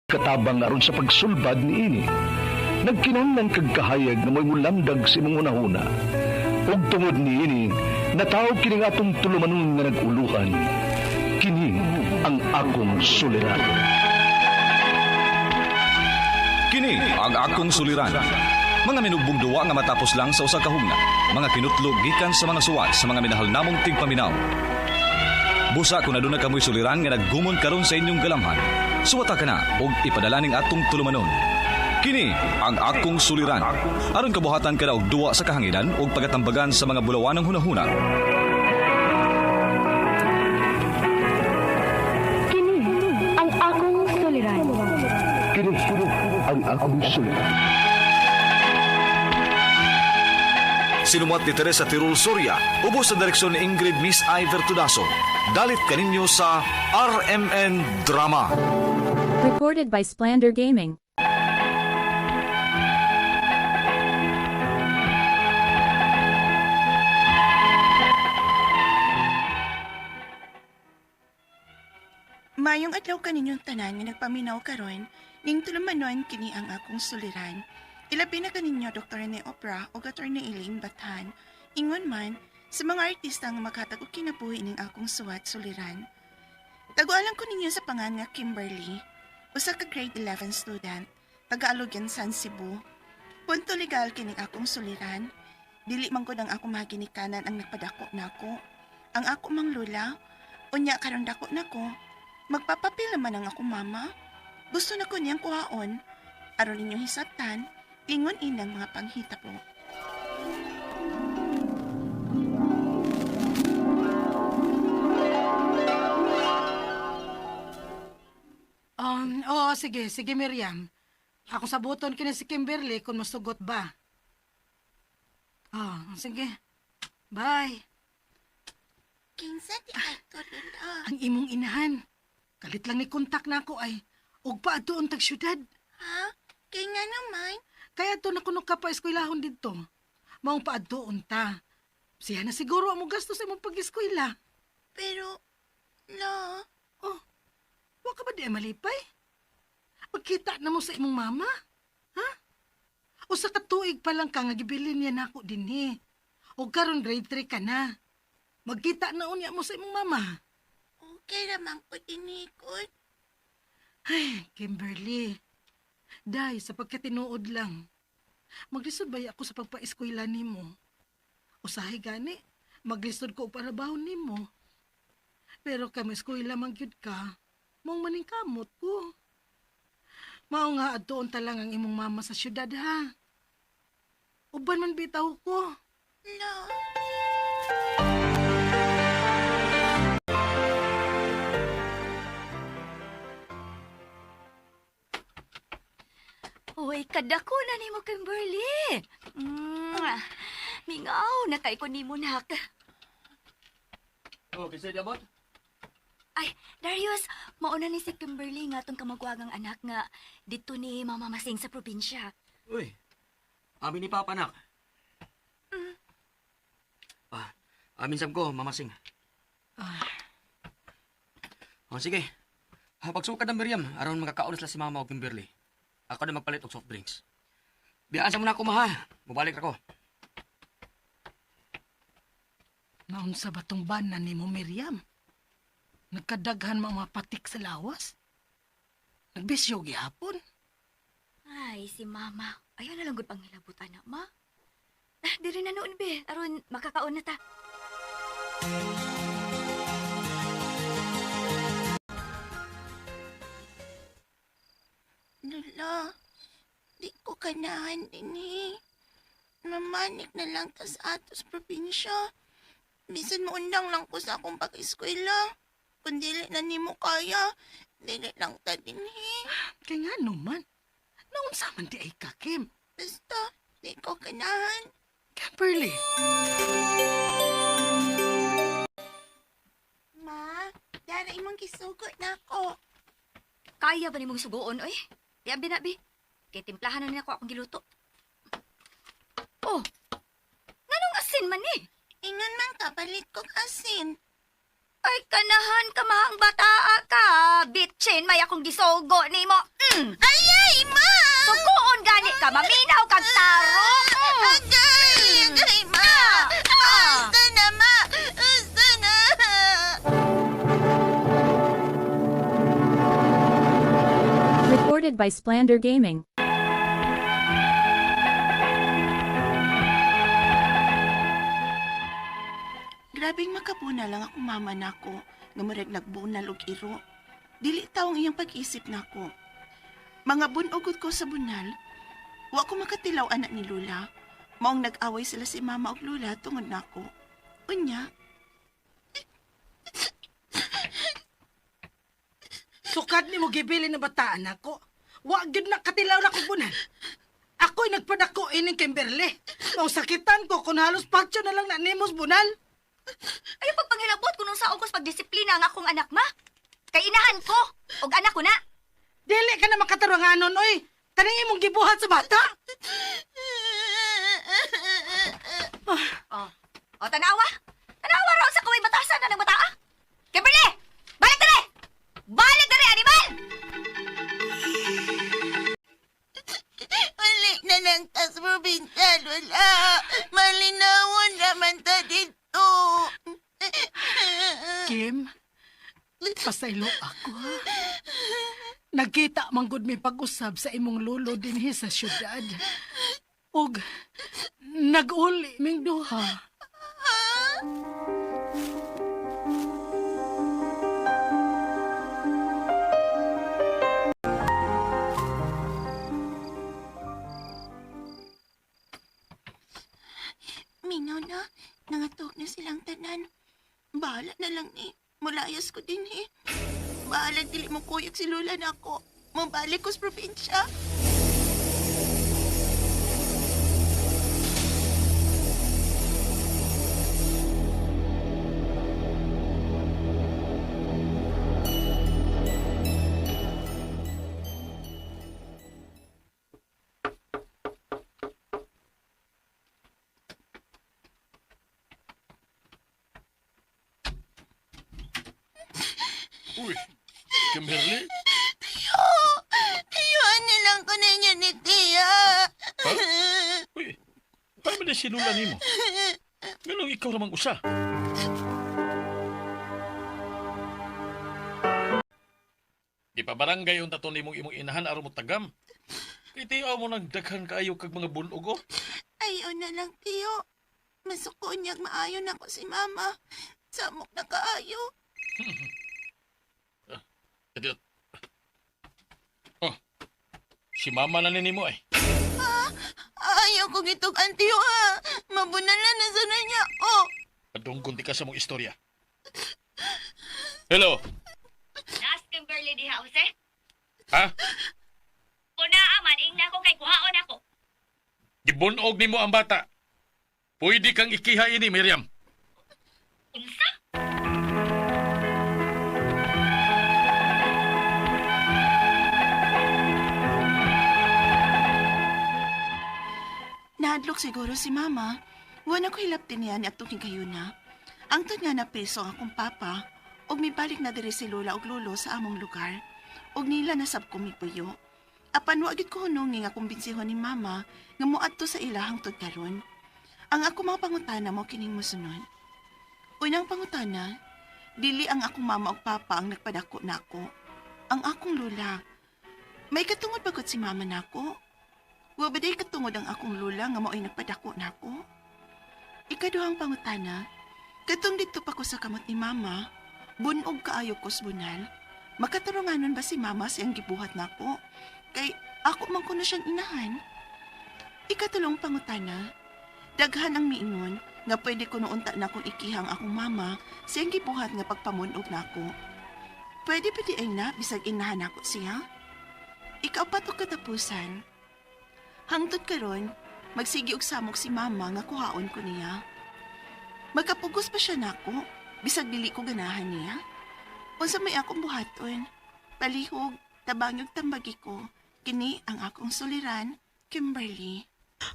katabang aron sa pagsulbad ni ini. Nagkinahanglan kag kahayag na mo'y mulamdag sa imong unahuna. Ug tungod ni ini, natawag kini nga atong tulumanon nga nag-uluhan. Kini ang akong suliran. Kini ang akong suliran. Mga minugbong duwa nga matapos lang sa usa ka hugna. Mga kinutlog gikan sa mga suwat sa mga minahal namong tigpaminaw. Busa kung aduna kamoy suliran nga naggumon karon sa inyong galamhan. Suwata ka na og ipadala ning atong tulumanon. Kini ang akong suliran. Aron kabuhatan ka na og duwa sa kahanginan og pagatambagan sa mga bulawanong hunahuna. Kini ang akong suliran. Kini ang akong suliran. Sinumat ni Teresa Tirul Soria, ubos sa direksyon ni Ingrid Miss Iver Tudaso. Dalit kaninyo sa RMN Drama. Recorded by Splander Gaming. Mayong adlaw kaninyong tanan nga nagpaminaw karon, ning tulumanon kini ang akong suliran. Ilabi na kaninyo Dr. Rene Opera o Dr. Elaine Batan, ingon man sa mga artista nga makatag og kinabuhi ning akong suwat suliran. Tagualang ko ninyo sa pangan nga Kimberly, usa ka grade 11 student, taga-Alogan, San Cebu. Punto legal kining akong suliran. Dili man gud ang akong mga ginikanan ang nagpadako nako. Ang ako mang lula, unya karon dako nako. Magpapapil naman ang akong mama. Gusto na ko niyang kuhaon. Aron ninyong hisabtan, ingon inang mga panghita po. Sige Miriam. Ako sabuton kini si Kimberly kung masugot ba. Sige. Bye. Kinsa di ato lula. Ang imong inahan. Kalit lang ni kontak na ako ay. Ug pa adoon tag syudad. Ha? Kaya nga naman. Kaya to nakunok ka pa eskwelahon dito. Maong pa adoon ta. Siya na siguro ang gasto sa imong pag-eskwela. Pero, la, Wa ka ba di malipay? Pagkita na mo sa imong mama? Ha? O sa katuig pa lang ka nga gibilin niya nako dinhi. O karon grade 3 ka na. Magkita na unya mo sa imong mama. okay naman ko inikot. Ay, Kimberly. Day, sa pagkatinuod lang. Maglisod ba ako sa pagpa-eskwela nimo? Usahay gani, maglisod ko para bahon nimo. Pero kami eskwela man gyud ka, mong maningkamot ko. Mao nga adtoon ta lang ang imong mama sa syudad ha. Uban man bitaw ko. La, Uy, kadako na ni mo, Kimberly. Mingaw, nakay ko ni mo nak. Kasi di abot? Ay, Darius, mauna ni si Kimberly nga tong kamagwagang anak nga dito ni Mama Masing sa probinsya. Uy, amin ni Papa, anak. Amin sab ko, mamasing. Sige. Pagsukad ng Miriam, aron makakaon sila si Mama o Kimberly. Ako na magpalit og soft drinks. Biyaan sa muna ako, ma, ha? Mubalik ako. Naunsa ba tong banan nimo, Miriam? Nagkadaghan mga patik sa lawas? Nagbisyo gihapon? Ay, si Mama. Ayaw na lang gud pang hilabutan na, Ma. Diri na noon, be. Aron makakaon na ta. lula, di ko kanahan din eh. Mamanik na lang ta sa atos probinsya. Bisan maundang lang ko sa akong pag-eskwela. Kung dili na nimo kaya, dili lang ta din eh. Kaya nga naman. Naunsa man di ay kakim. Basta, di ko kanahan. Kimberly. Ma, dara imong gisugot na ako. Kaya ba ni mong suguon, oy? Yan, binabi. Kaya timplahan na niya ako akong giluto. Oh, nganong asin man eh? Ingon man ka, palit kong asin. Ay, kanahan ka mahang bataa ka. Bitchin, may akong gisogo ni mo. Ayay, ma! Sukuon gani ka, maminaw kag tarong. Agay, ma! Basta na, ma! Basta na! Recorded by Splander Gaming. Grabing makabuna lang ako mama nako nga murag nagbunal og iro. Dili taong iyang pag-isip nako. Mga bunugod ko sa bunal, wa ko makatilaw anak ni Lula. Maong nag-away sila si mama og Lula tungod nako. Unya, Sukad ni mo gibili na bataan ako. Wa gyud na katilaw na kog bunan. Ako'y nagpadako ining Kimberly. Nung sakitan ko kung halos patyo na lang na nimos bunal. Ay, pagpanghilabot ko nung sa ugos pagdisiplina ang akong anak, ma. Kay inahan ko, og anak ko na. Dili ka na makataranganon, oy. Kaning imong gibuhat sa bata. O, tanawa. Tanawa raw sa kaway batasan na ng bataa. Kimberly! Balik dali! Balik dali, animal! balik na lang tas probinsya, Lula. Malinawon naman ta dito. Kim, pasaylo ako, ha? Nagkita manggod mi pag-usab sa imong lolo dinhi sa syudad. Og nag-uli ming duha. Minaw na, nangatok na silang tanan. Bahala na lang ni. Mulayas ko din eh. Bahala dili mo kuyog si Lula na ako. Mabalik ko sa probinsya. Uy, Kimberly? Tiyuan na lang ko ninyo ni Tia. Ha? Uy, paano ba si Lula ni mo? Ganong ikaw ramang usa. Di pa barangay yung tato ni mong imong inahan aron mo tagam. Kay tiyaw mo nagdaghan kaayo kag mga bunog. Ayaw na lang, Tiyo. Masuko niyag maayo na ko si Mama. Samok na kaayo. Edit. Oh, si mama na nini mo eh. Ayaw kong itong Tiyo ha. Mabunalan na sana niya. Oh, Padunggon ti ka sa mong istorya. Hello? Nas Kimberly diha, Jose. Ha? Una aman, ingna ko kay kuhaon ako. Gibunog ni mo ang bata. Pwede kang ikiha ini, Miriam. Unsa? nahadlok siguro si Mama. Wala ko hilap din niya ni atong higayuna. Ang tun nga na preso ang akong papa, og mibalik na diri si Lola og Lolo sa among lugar. Og nila nasab ko mipuyo. Apan wa gyud ko hunong nga kumbensihon ni Mama nga moadto sa ilahang tud karon. Ang ako mga pangutana mo kining mosunod. Unang pangutana, dili ang akong mama ug papa ang nagpadako nako. Ang akong lola. May katungod bagot si mama nako. Wa ba day katungod ang akong lola nga mao'y nagpadako nako? Ikaduhang pangutana, katong dito pa ko sa kamot ni mama, bunog kaayo ko sa bunal. Makatarunganon ba si mama siyang gibuhat nako? Kay ako man ko na siyang inahan. Ikatulong pangutana, daghan ang miingon nga pwede ko noon na akong ikihang akong mama siyang gibuhat nga pagpamunog nako. Pwede pa di ay na bisag inahan ako siya? Ikaw pa to katapusan. Hangtod karon, magsigi og samok si mama nga kuhaon ko niya. Magkapugos pa siya nako, bisag dili ko ganahan niya. Unsa may akong buhaton, palihog, tabangyog tambagi ko, kini ang akong suliran, Kimberly.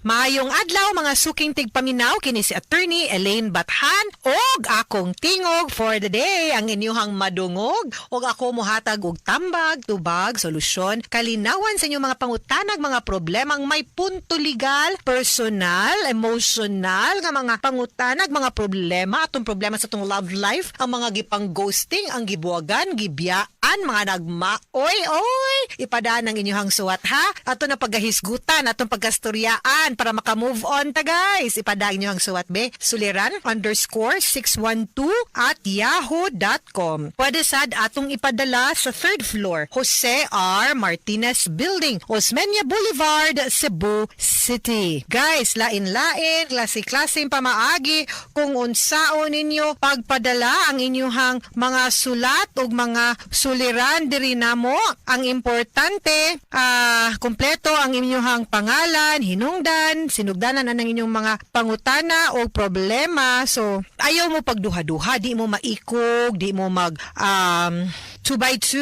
Maayong adlaw mga suking tigpaminaw kini si Attorney Elaine Bathan og akong tingog for the day ang inyuhang madungog og ako mohatag og tambag, tubag, solusyon, kalinawan sa inyong mga pangutanag mga problemang may punto legal, personal, emotional nga mga pangutanag, mga problema atong problema sa atong love life, ang mga gipang ghosting, ang gibuwagan, gibiyaan, mga oy, ipadaan ang inyuhang suwat ha. Ato na paggahisgutan, atong pagkastoryaan para makamove on ta guys. Ipadaan nyo ang suwat be. Suliran_612@yahoo.com. Pwede sad atong ipadala sa 3rd floor, Jose R. Martinez Building, Osmeña Boulevard, Cebu City. Guys, lain-lain, klase-klaseng pamaagi kung unsaon ninyo pagpadala ang inyuhang mga sulat o mga suliran diri namo. Ang importante, kumpleto ang inyuhang pangalan, hinungdan, sinugdanan na ng inyong mga pangutana o problema. So, ayaw mo pagduha-duha, di mo maikog, di mo mag 2x2.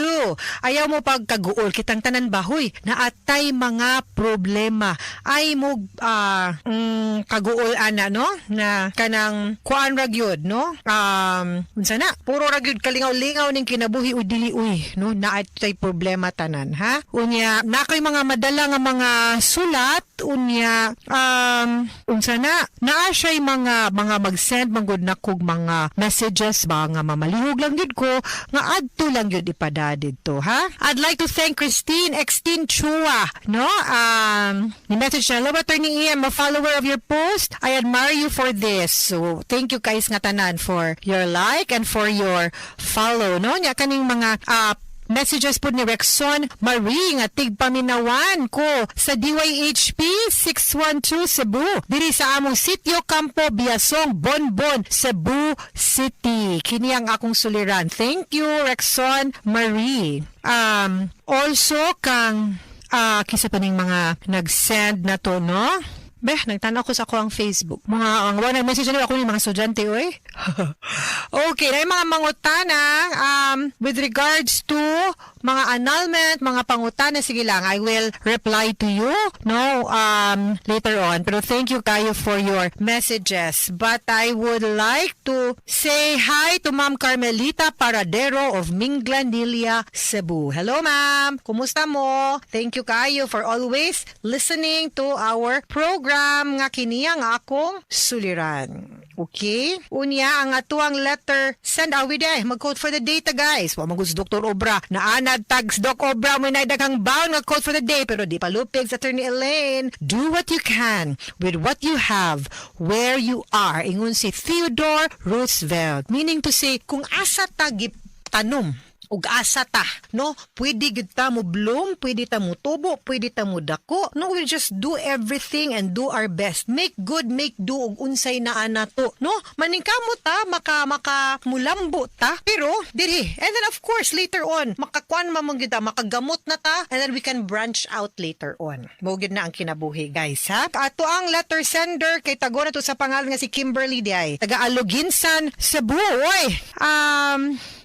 Ayaw mo pagkaguol, kitang tanan bahoy, na atay mga problema. Ay mo kaguol ana, no? Na kanang kuan ragyod, no? Unsa na? Puro ragyod kalingaw-lingaw ning kinabuhi o dili uy, no? Na atay problema tanan, ha? Unya, na kay mga madala nga mga sulat, unya, unsa na? Naa siya'y mga mag-send manggod na kog mga messages ba nga mamalihog lang gid ko nga adto lang yun ipada dito, ha? I'd like to thank Christine Chua, no? Ni message na, hello, Attorney Ian, a follower of your post. I admire you for this. So, thank you guys nga tanan for your like and for your follow, no? Nya kaning mga messages po ni Rexon Marie nga tigpaminawan ko sa DYHP 612 Cebu diri sa among sitio Campo Biasong, Bonbon, Cebu City. Kini ang akong suliran. Thank you, Rexon Marie. Also kang kisa pa ning mga nag-send na to, no? Nagtanaw ko sa ako ang Facebook. Ang nag-message na ako ng mga estudyante, oy. Okay, na yung mga mangutana, with regards to mga annulment, mga pangutana, sige lang, I will reply to you, no, later on. Pero thank you kayo for your messages. But I would like to say hi to Ma'am Carmelita Paradero of Minglanilla, Cebu. Hello, ma'am. Kumusta mo? Thank you kayo for always listening to our program nga kiniyang akong suliran. Okay? Unya, ang atuang letter, send away day. Mag-quote for the day ta, guys. Wa magus Dr. Obra. Naanad tags Doc Obra. May naidaghang bound nga quote for the day. Pero di pa lupig sa Attorney Elaine. Do what you can with what you have where you are. Ingon si Theodore Roosevelt. Meaning to say, kung asa ta tanom, ug asa ta, no? Pwede gid ta mo bloom, pwede ta mo tubo, pwede ta mo dako. No, we just do everything and do our best. Make good, make do ug unsay naa nato, no? Maningkamo ta, maka mulambo ta. Pero diri, and then of course later on, makakuan man gid ta, makagamot na ta, and then we can branch out later on. Mo gid na ang kinabuhi, guys, ha? Ato ang letter sender kay tago na to sa pangalan nga si Kimberly Diay. Taga Aluginsan, Cebu. Oy.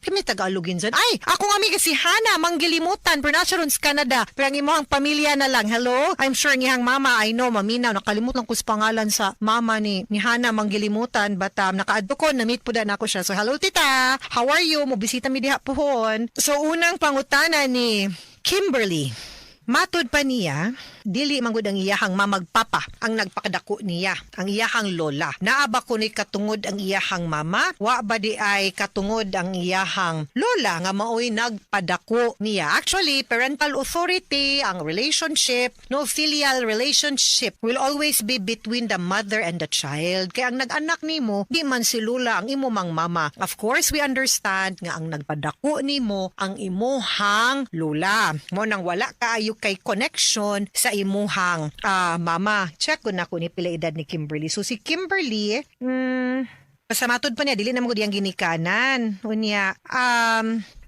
Kami Tagalogin dyan. Ay, ako nga may si Hana, Manggilimutan, Pernasarons, Canada. Pero ang imong pamilya na lang. Hello? I'm sure ang ihang mama, I know, maminaw. Nakalimutan ko sa pangalan sa mama ni Hana, Manggilimutan. But naka-adto ko, na-meet po na ako siya. So, hello tita, how are you? Mobisita mi diha pohon. So, unang pangutana ni Kimberly. Matod pa niya, dili manggod ang iyahang mamagpapa ang nagpakadako niya, ang iyahang lola. Naaba ko ni katungod ang iyahang mama, wa ba di ay katungod ang iyahang lola nga maoy nagpadako niya. Actually, parental authority, ang relationship, no, filial relationship will always be between the mother and the child. Kaya ang nag-anak nimo, di man si lola ang imo mang mama. Of course, we understand nga ang nagpadako nimo ang imuhang lola. Mo nang wala kaayo kay connection sa imuhang mama. Check ko na kung ni pila edad ni Kimberly. So si Kimberly, sa matod pa niya, dili na mo diyang ginikanan. Unya,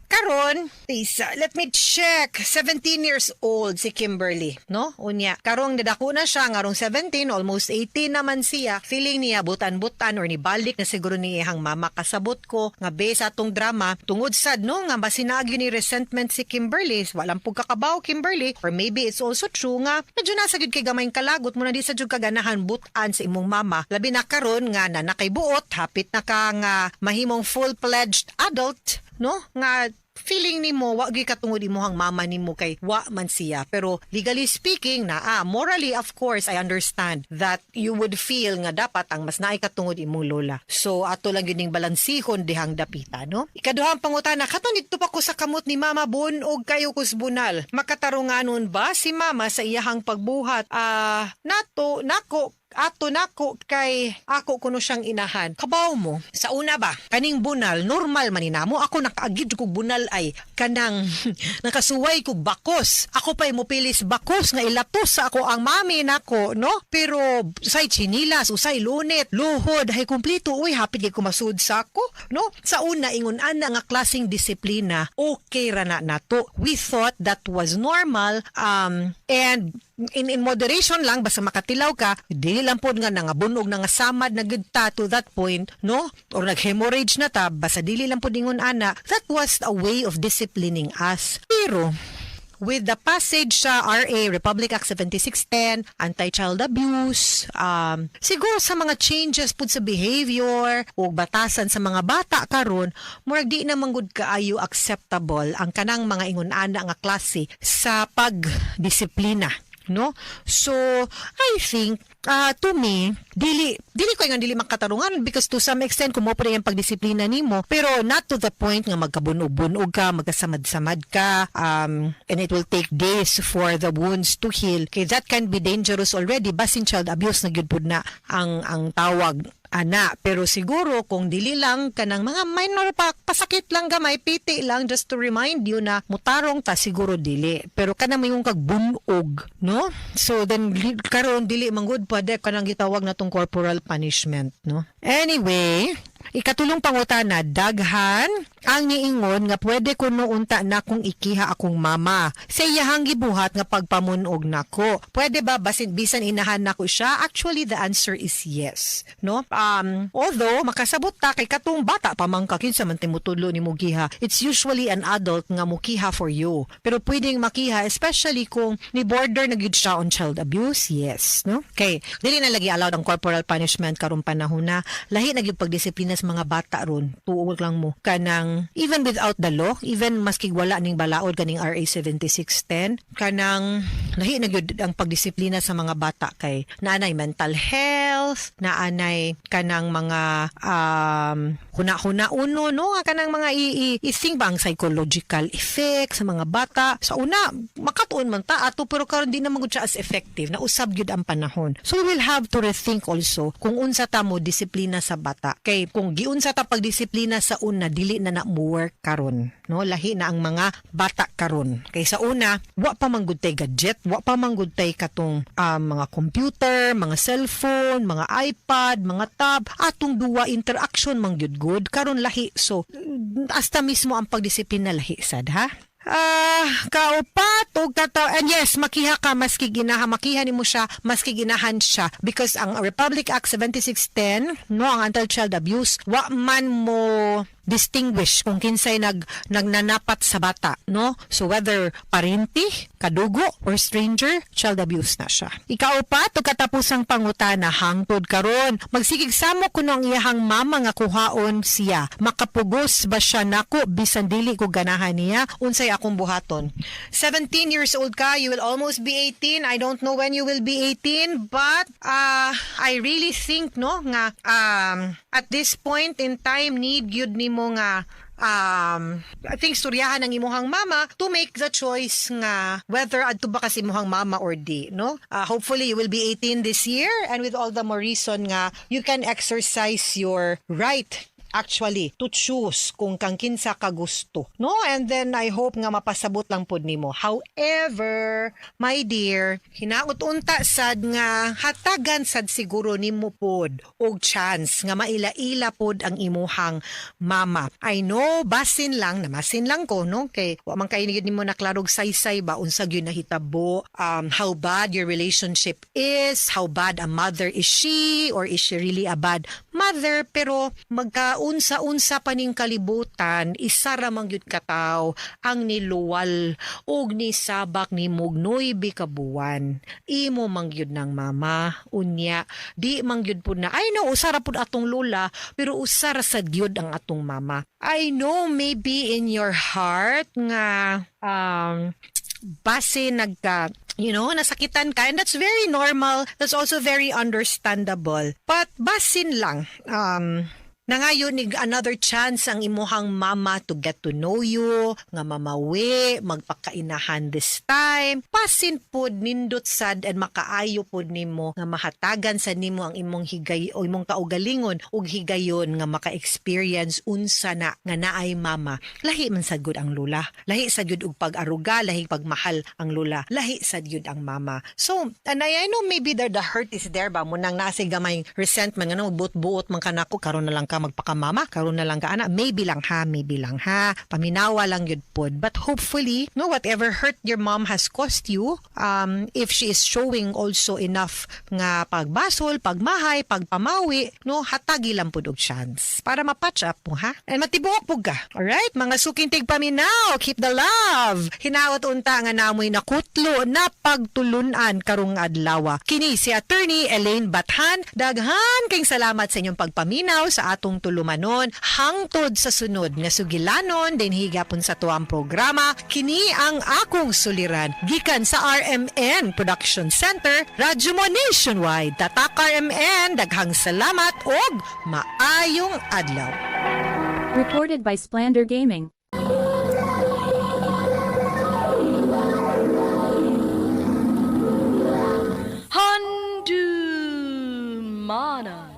Karon, Lisa, let me check. 17 years old si Kimberly, no? Unya, karong nadako na siya, ngarong 17, almost 18 naman siya. Feeling niya butan-butan or nibalik na siguro ni ihang mama. Kasabot ko nga base atong drama, tungod sad no nga basinagyo ni resentment si Kimberly. Walang pug kakabaw Kimberly, or maybe it's also true nga medyo nasa gyud kay gamayng kalagot mo na di sa jud kaganahan butan sa imong mama. Labi na karon nga na nakaybuot, hapit na ka nga mahimong full-fledged adult, no? Nga feeling nimo wa gyud katungod imong mama nimo kay wa man siya, pero legally speaking na morally of course I understand that you would feel nga dapat ang mas naay katungod imong lola. So ato lang gyud ning balansihon dihang dapita, no? Ikaduhang pangutana, katon dito pa ko sa kamot ni mama bunog kayo kusbunal. Makatarunganon ba si mama sa iyahang pagbuhat? Ato nako kay ako kuno siyang inahan. Kabaw mo, sa una ba, kaning bunal, normal maninamo. Ako nakaagid kog bunal ay kanang nakasuway kog bakos. Ako pa'y mopilis bakos nga ilatos sa ako ang mami nako, no? Pero usay chinilas, usay lunit, luhod, hay kumplito, uy, hapit kay kumasud sa ako, no? Sa una, ingon ana nga klaseng disiplina, okay ra na nato. We thought that was normal, and in moderation lang, basta makatilaw ka, di lang po nga nangabunog, nangasamad na gud ta to that point, no? Or nag-hemorrhage na ta, basta dili lang po dingon ana. That was a way of disciplining us. Pero, with the passage sa RA, Republic Act 7610, anti-child abuse, siguro sa mga changes po sa behavior o batasan sa mga bata karon, murag di na manggod kaayo acceptable ang kanang mga ingon-ana nga klase sa pagdisiplina. No? So, I think, to me, dili ko nga dili makatarungan because to some extent, kumopre yung pagdisiplina nimo, pero not to the point nga magkabunog-bunog ka, magkasamad-samad ka, and it will take days for the wounds to heal. Okay, that can be dangerous already. Basin child abuse na gyud pud na ang tawag ana. Pero siguro kung dili lang kanang mga minor pasakit lang gamay, piti lang just to remind you na mutarong ta, siguro dili. Pero kanang mayong kagbunog, no? So then karon dili manggod pwede kanang gitawag natong corporal punishment, no? Anyway, ikatulong pangutana, daghan ang niingon nga pwede ko nounta na kung ikiha akong mama. Sa iyahang gibuhat nga pagpamunog nako. Pwede ba bisan inahan nako siya? Actually, the answer is yes. No? Although, makasabot ta kay katong bata pamangkakin sa mantimutulo ni Mugiha. It's usually an adult nga mukiha for you. Pero pwedeng makiha, especially kung ni border na gyud siya on child abuse, yes. No? Okay, dili na lagi allowed ang corporal punishment karong panahon na. Lahi na gyud pagdisiplina sa mga bata ron. Tuog lang mo kanang even without the law, even maski wala ning balaod kaning RA 7610, kanang lahi na gyud ang pagdisiplina sa mga bata kay naanay mental health, naanay kanang mga huna-huna uno, no, kanang mga i-think ba ang psychological effect sa mga bata. Sa una makatuon man ta ato, pero karon di na magud siya as effective na usab gyud ang panahon. So we will have to rethink also kung unsa ta mo disiplina sa bata. Kay kung giunsa ta pagdisiplina sa una, dili na work karon, no? Lahi na ang mga bata karon. Kay sa una, wa pa manggud tay gadget, wa pa manggud tay katong mga computer, mga cellphone, mga iPad, mga tab, atong duwa interaction mangyud good karon lahi. So hasta mismo ang pagdisiplina lahi sad, ha? Kaupat o and yes, makiha ka maski makiha nimo siya maski ginahan siya, because ang Republic Act 7610, no, ang anti-child abuse, wa man mo distinguish kung kinsay nagnanapat sa bata, no? So whether parenti, kadugo, or stranger, child abuse na siya. Ikaupat, o katapusang pangutana, hangtod karon, magsigig samo kuno ang iyahang mama nga kuhaon siya. Makapugos ba siya nako bisan dili ko ganahan niya? Unsay akong buhaton. 17 years old ka, you will almost be 18. I don't know when you will be 18, but I really think, no, nga at this point in time, need gyud nimo nga I think storyahan ng imuhang mama to make the choice nga whether adto ba kasi imuhang mama or di, no? Hopefully you will be 18 this year, and with all the more reason nga you can exercise your right actually to choose kung kang kinsa ka gusto, no? And then I hope nga mapasabot lang pod nimo. However, my dear, hinaot unta sad nga hatagan sad siguro nimo pod og chance nga maila-ila pod ang imuhang mama. I know basin lang, namasin lang ko, no? Kay wa man kay nimo naklarog saysay ba unsa gyud nahitabo, how bad your relationship is, how bad a mother is she, or is she really a bad mother. Pero magkaunsa-unsa pa ning kalibutan, isa ra man gyud kataw ang niluwal og ni sabak ni mugnoy bikabuan. Imo man gyud ng mama, unya di man gyud pud na I know usara pud atong lola, pero usara sa gyud ang atong mama. I know maybe in your heart nga base nagka nasakitan ka, and that's very normal, that's also very understandable, but basin lang nangayon ni another chance ang imuhang mama to get to know you, nga mamawi, magpakainahan this time. Pasin pod nindot sad and makaayo pod nimo nga mahatagan sa nimo ang imong higay o imong kaugalingon ug higayon nga maka-experience unsa na nga naay mama. Lahi man sad gud ang lula. Lahi sad gud og pag-aruga, lahi pagmahal ang lula. Lahi sad gud ang mama. So, and I know maybe the hurt is there ba mo nang nasa gamay resentment nga magbuot-buot man kanako karon na lang ka magpakamama, karon na lang ka ana, maybe lang ha, paminawa lang yun pod. But hopefully, no, whatever hurt your mom has caused you, if she is showing also enough nga pagbasol, pagmahay, pagpamawi, no, hatagi lang pod og chance para mapatch up mo, ha? And matibuok po ka. Alright, mga suking tigpaminaw, keep the love. Hinawat unta nga namoy nakutlo na pagtulunan karong adlaw. Kini si Attorney Elaine Bathan, daghan kayong salamat sa inyong pagpaminaw sa atong tulumanon hangtod sa sunod nga sugilanon din higapon sa tuang programa. Kini ang akong suliran gikan sa RMN Production Center, Radyo Mo Nationwide. Tatak RMN, daghang salamat og maayong adlaw. Recorded by Splander Gaming. Handumanan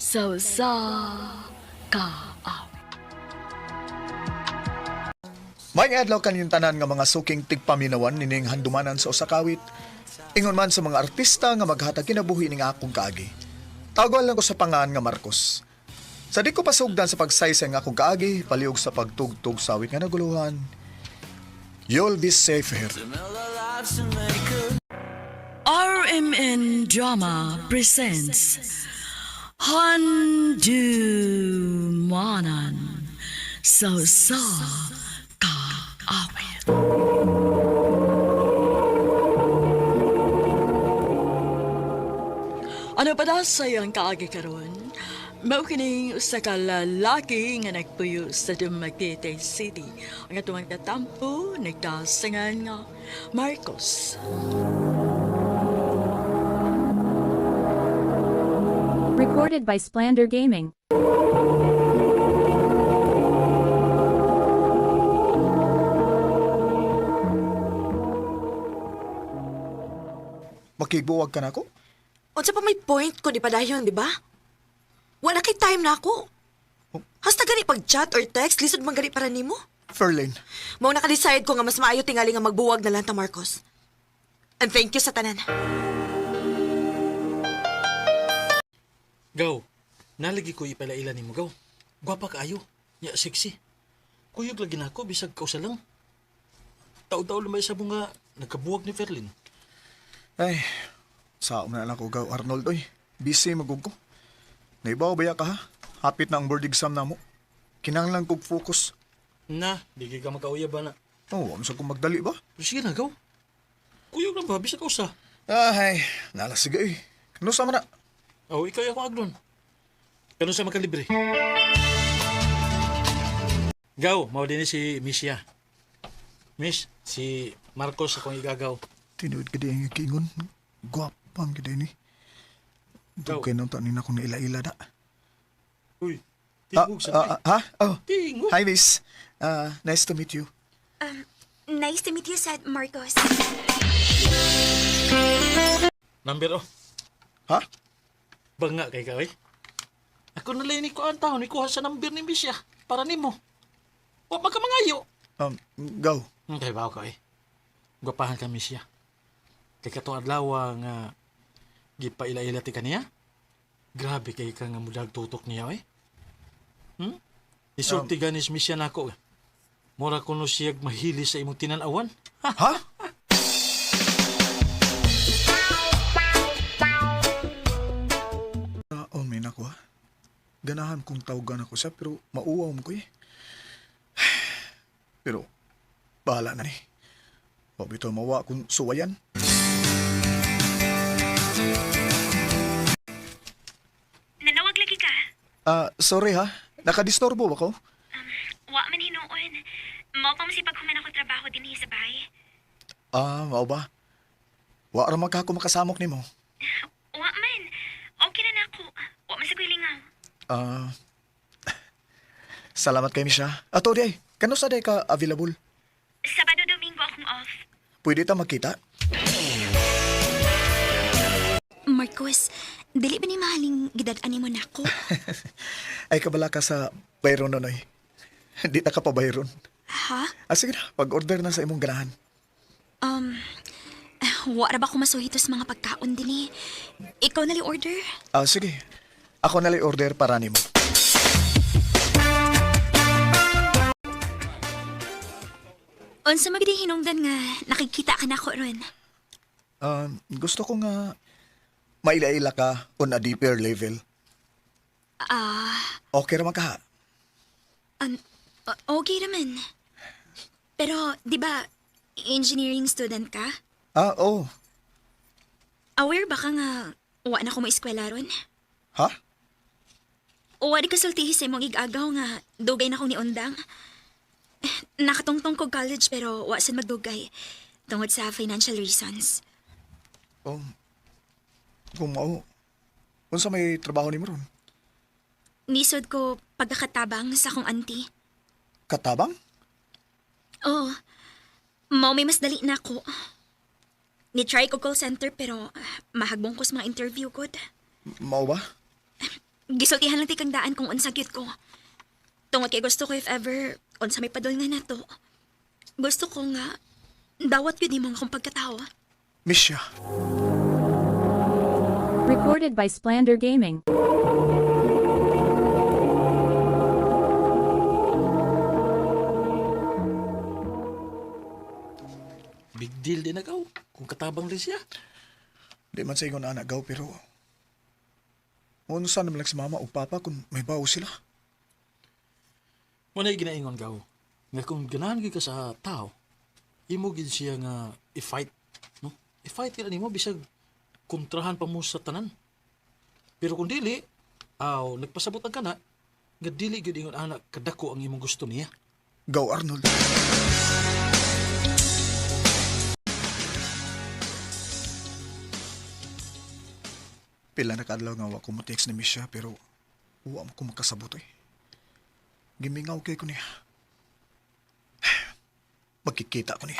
sa kaawit. May adlaw kanyang tanan nga mga suking tigpaminawan nining handumanan sa usakawit. Ingon man sa mga artista nga maghatag kinabuhi ning akong kaagi. Tawag lang ko sa pangan nga Marcos. Sa di ko pasugdan sa pagsaysay nga akong kaagi, paliog sa pagtugtog sa awit nga naguluhan. You'll be safe here. RMN Drama presents Handumanan sa kaawit. Ano pa da sayang kaagi karon? Mao kining usa ka lalaki nga nagpuyo sa Dumaguete City. Ang atuang katampo nagdasangan nga Marcos. Recorded by Splander Gaming. Makigbuwag ka na ako? Unsa pa may point ko di pa dayon, di ba? Wala kay time na ako. Hasta gani pag-chat or text, lisod man gani para nimo. Ferlin. Mao naka-decide ko nga mas maayo tingali nga magbuwag na lang ta, Marcos. And thank you sa tanan. Gaw, nalagi ko ipalaila nimo, Gaw. Gwapa kaayo, ya sexy. Kuyog lagi na ako, bisag kausa lang. Tao-tao lumay sa bunga, nagkabuwag ni Ferlin. Ay, sao na lang ko, Gaw Arnold, oy. Busy magug ko. Naibaw baya ka ha? Hapit na ang board exam na mo. Kinanglan kog focus. Na, di ka makauya ba na? Oo, amsa kong magdali ba? Sige na, Gaw. Kuyog lang ba, bisag kausa. Ay, nalasige eh. Ano sa na? Oh, ikaw ako agdon. Kano sa makalibre? Gaw, mao din si Missia. Miss, si Marcos akong igagaw. Tinuod ka din yung kingon. Gwapang ka din eh. Dugay nang tanin akong naila-ila na. Uy, tingog sa ha? Oh. Tingog. Hi, miss. Nice to meet you. Nice to meet you, said Marcos. Number oh. Ha? Banga kay ka, eh? Ako nalay ni ko ang taon, ni kuha sa number ni Misha para nimo. Wa magkamangayo. Gaw. Kay bawo ka eh. Gwapahan ka Misha. Kay katong adlaw nga gipaila-ila ti kaniya. Grabe kay ka nga mudag tutok niya eh. Isulti ganis Misha nako. Mura kuno siyag mahili sa imong tinan-awan. Ha? May nako ha. Ganahan kong tawagan ako siya pero mauwaw mo ko eh. Pero bahala na ni. O bito mawa kung suwayan. Nanawag lagi ka. Sorry ha. Nakadisturbo ba ko? Wa man hinuon. Mao pa masipag human ako trabaho din sa bahay. Mao ba? Wa ra magka ako makasamok nimo. Wa man. Okay na nako. Wa man sa lingaw. Salamat kay Misha. Ato di ay. Kano sa day ka available? Sabado Domingo akong off. Pwede ta magkita? Marcos, dili ba ni mahaling gidad-ani mo nako? Ay kabala ka sa bayron nonoy. Hindi na ka pa bayron. Ha? Sige na. Pag-order na sa imong ganahan. Wa ra ba ko masuhito sa mga pagkaon din eh. Ikaw na li order? Sige. Ako na order para nimo. Unsa magdi hinungdan nga nakikita ka nako ron? Gusto ko nga mailaila ka on a deeper level. Okay raman ka ha? Okay naman. Pero, di ba, engineering student ka? Oo. Aware ba ka nga wa na ko mo eskwela ron? Ha? O wa di ka sultihi sa imong igagaw nga dugay na ko ni undang? Nakatungtong ko college pero wa sad magdugay tungod sa financial reasons. Kung mao, unsa may trabaho ni mo ron? Nisod ko pagkakatabang sa akong auntie. Katabang? Oo. Mao may mas dali na ako. Ni-try ko call center pero mahagbong ko sa mga interview ko. Mao ba? Gisultihan lang ti kang daan kung unsa gyud ko. Tungod kay gusto ko if ever unsa may padol nga nato. Gusto ko nga dawat gyud nimo akong pagkatao. Misha. Recorded by Splander Gaming. Big deal din agaw. Kung katabang rin siya. Di man sa ingon anak gaw pero unsa naman lang si mama o papa kung may bawo sila. Muna ginaingon gaw. Nga kung ganahan ka sa tao, imo gid siya nga i-fight. No? I-fight ka nimo bisag kontrahan pa mo sa tanan. Pero kung dili, nagpasabot ang kana, nga dili gid ingon anak kadako ang imong gusto niya. Gaw Arnold. Pila na kadlaw nga wa ko mo-text ni Misha pero wa mo ko makasabot eh. Gimingaw kay ko niya. Magkikita ko niya.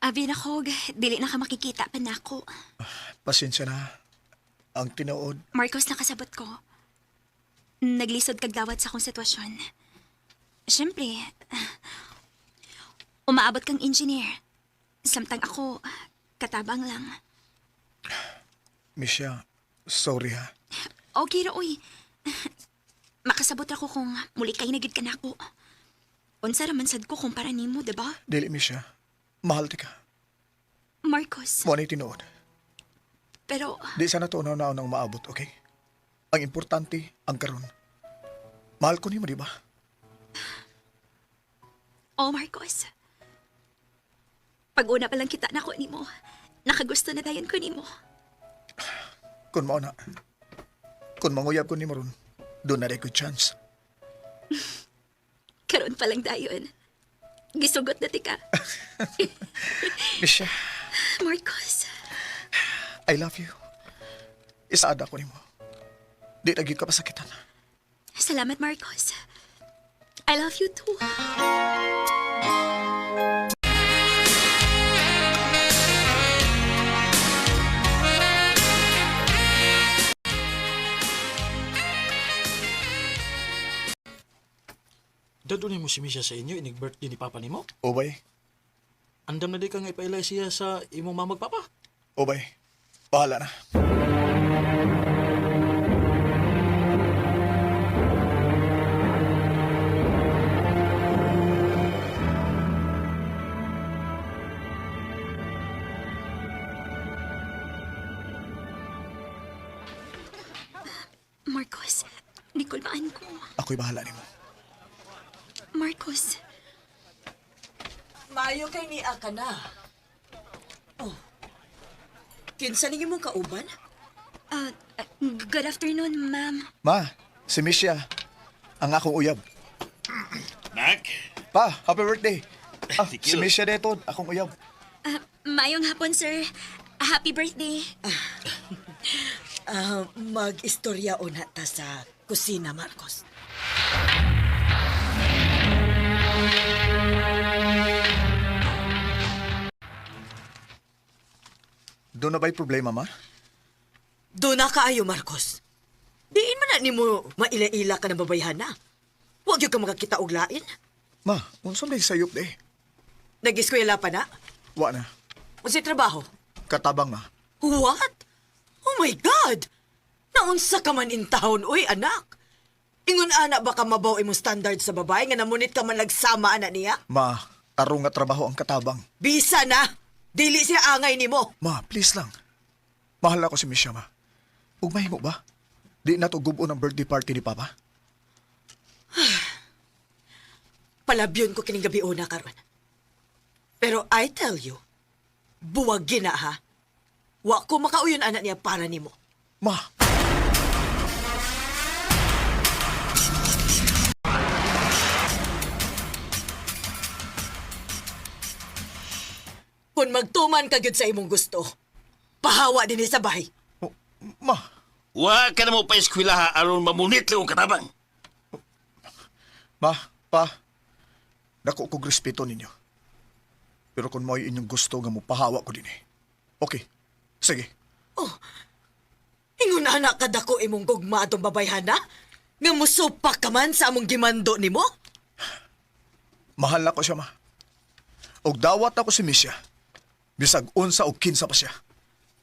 Abi na kog, dili na ka makikita pa nako. Pasensya na. Ang tinuod. Marcos, nakasabot ko. Naglisod kag dawat sa akong sitwasyon. Siyempre, umaabot kang engineer. Samtang ako, katabang lang. Misha, sorry ha. Okay ra, uy. Makasabot ako kung muli kay nagid ka nako. Unsa raman sad ko kumpara nimo, diba? Dili Misha. Mahal ti ka. Marcos, Mo ni tinuod. pero Di sana to unaw nang maabot, okay? Ang importante, ang karon. Mahal ko nimo, di ba? Marcos. Pag-una pa lang kita nako nimo, nakagusto na dayon ko nimo. Kung mao na. Kung manguyab ko nimo ron, doon na rin ko chance. Karon pa lang dayon. Gisugot na ti ka. Misha, Marcos. I love you. Isaada ko nimo. Di lagi ka pasakitan. Salamat, Marcos. I love you too. Dadunin mo si Misha sa inyo, inig-birthday ni Papa nimo. Obay, Andam na di ka nga ipailay siya sa imong mamag Papa. obay. Bahala na. Marcos, Nicolbaan ko. Ako'y bahala nimo. Marcos, Maayo kay ni ka na. Oh. Kinsa ninyo mong kauban? good afternoon, ma'am. Ma, si Misha. Ang akong uyab. Nak, Pa, happy birthday. Thank Si you. Misha deto, akong uyab. Mayong hapon, sir. Happy birthday. Mag-istorya una ta sa kusina, Marcos. Doon na ba'y problema, ma? Doon na kaayo, Marcos. Diin man na ni mo maila-ila ka ng babayhan na. Huwag yung ka makakita og lain. Ma, unsa may sayop de? Nag-eskwela pa na? Wa na. Unsa trabaho? Katabang, ma. What? Oh my God! Naunsa ka man in town, oy, anak. Ingon anak baka mabaw imong standard sa babae nga namunit ka man nagsama ana niya? Ma, taro nga trabaho ang katabang. Bisa na! Dili siya angay nimo. Ma, please lang. Mahal ako si Misha, ma. Ugmay mo ba? Di na to gubo ng birthday party ni Papa? Palabyon ko kining gabi una karon. Pero I tell you, buwag gina ha. Wa ko makauyon anak niya para nimo. Ma, Kung magtuman ka gyud sa imong gusto, pahawa din sa bahay. ma, wa ka na mo pa eskwelaha aron mamunit lang ang katabang. ma, pa. Dako kog respeto ninyo. Pero kung mo'y inyong gusto nga mo pahawa ko din eh. Okay, sige. Ingon anak kadako imong gugma atong babayhan na? Nga musupak ka man sa among gimando nimo? Mahal ako siya, ma. Og dawat ako si Misha. Bisag unsa og kinsa pa siya.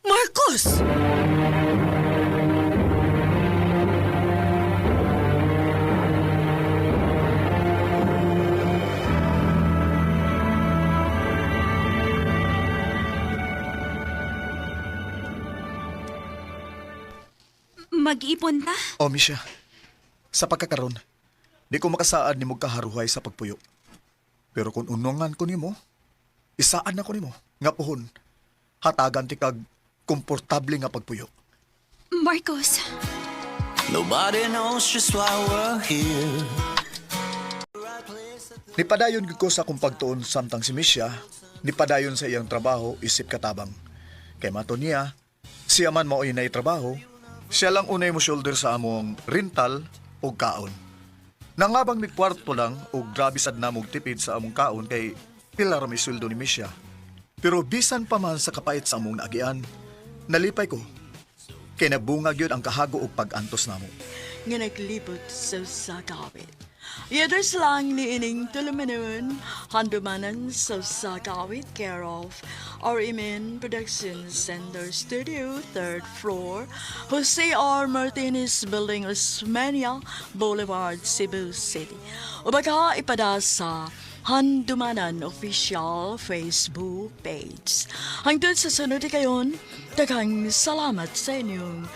Marcos! Mag-ipon ta? O, Misha. Sa pagkakaroon, di ko makasaad ni mong kaharuhay sa pagpuyo. Pero kung unungan ko nimo, isaad na ko nimo. Nga pohon, hatagan ti kag komportable nga pagpuyo. Marcos, Nobody knows just why we're here. Nipadayon gid ko sa akong pagtuon samtang si Misha, nipadayon sa iyang trabaho isip katabang. Kay mato niya, siya man mao'y na trabaho, siya lang unay mo shoulder sa among rental o kaon. Nangabang ni kwarto lang o grabe sad namog tipid sa among kaon kay pila ra may sweldo ni Misha. Pero bisan pa man sa kapait sa among naagian, nalipay ko. Kay nabungag yun ang kahago o pag-antos namo. Nga naglibot sa sakawit. Yaders lang ni ining tulumanon, handumanan sa sakawit care of Imen Productions Center Studio, 3rd floor, Jose R. Martinez Building, Osmeña Boulevard, Cebu City. O baka ipada sa Handumanan Official Facebook page. Hangtod sa sunod kayon, daghang salamat sa inyong